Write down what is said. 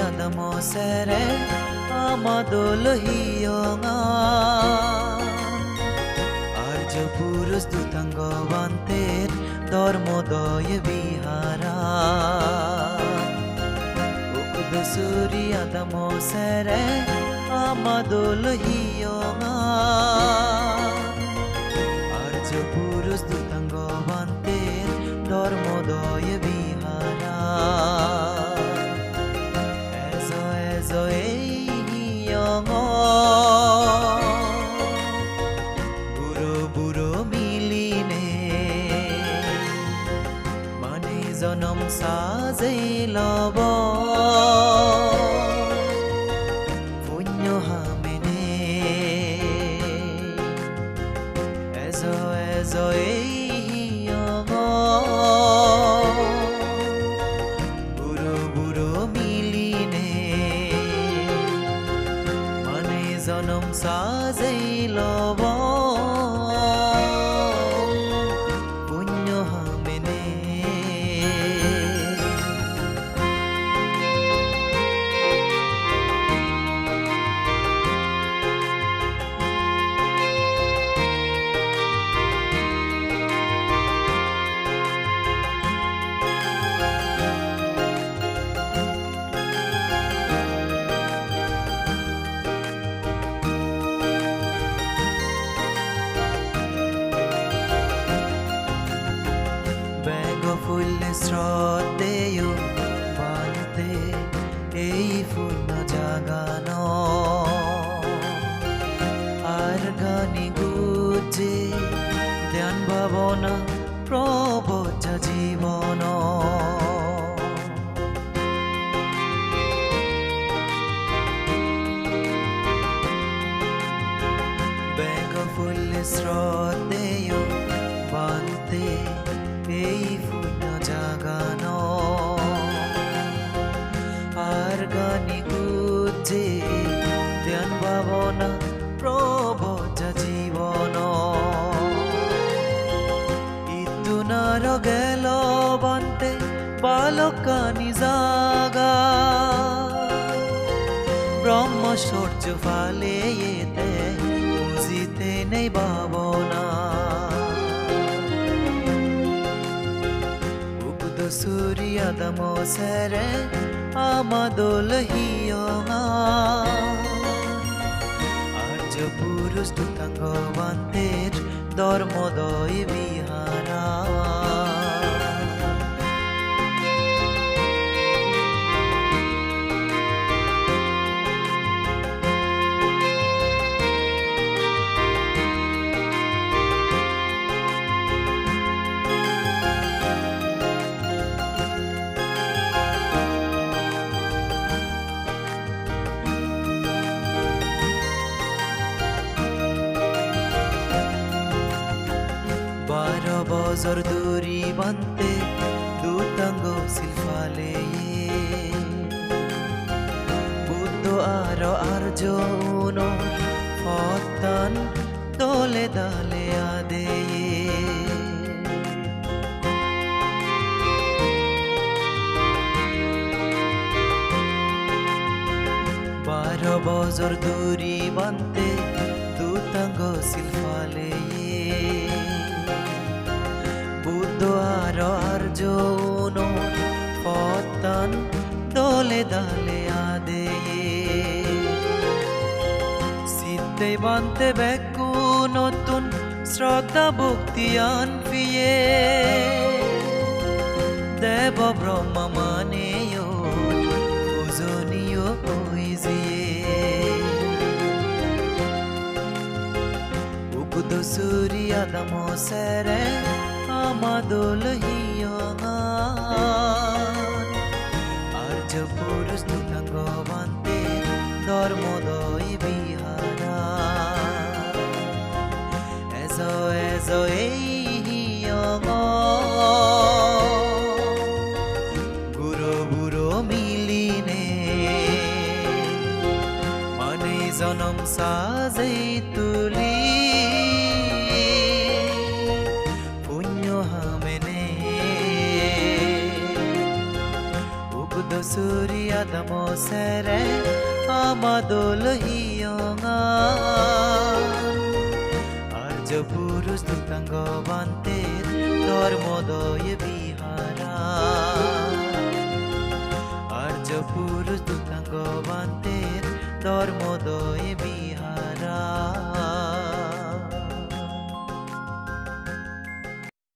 adamosere amadolhiyonga arjo purus dutangavanter dormodoy vihara ukdusuri adamosere amadolhiyonga arjo purus dutangavanter dormodoy vihara ezo eyongo buro miline mane janam sajai lobo punyo hamene ezo eyongo buro miline mane janam sajai lobo punyo hamene ফুল শ্রদ্ধেয় বানতে এই ফুল জাগানো আর গানি গুজে ধ্যান ভাবনা প্রবচ জীবন বেগ ফুল শ্রদ্ধেয় বানতে এই ফুল জাগানো আর গানি গুজে ধ্যান ভাবনা প্রবচ জীবন ইতুনার গেল বান্তে বালকানি জাগা ব্রহ্মচর্য ফালে এতে বুঝিতে নেই ভাবনা Suri adamosere amadolhiyonga arjo purus dutangavanter dormodoy vihara বজর দূরি বানতে দুতাঙ্গ সিলফালে বুদ্ধ আর্য ফতান দলে দালে আদে বজর দূরি বানতে দুতাঙ্গ সিলফালে আর্য ফতান দলে দালে আদে সিদ্ধে বানতে বেকু নতুন শ্রদ্ধা ভক্তি আনফিয়ে দেব ব্রহ্ম মানে পূজনীয় হইজিয়ে উকদসুরি আদমসেরে amadolhiyonga arjo purus dutangavanter dormodoy vihara ezo eyonga buro miline mane janam sajai tuli hamene Surya sere amadol hiyonga Arja purus tutango banter dormodoy bihara Arja purus tutango banter dormodoy bihara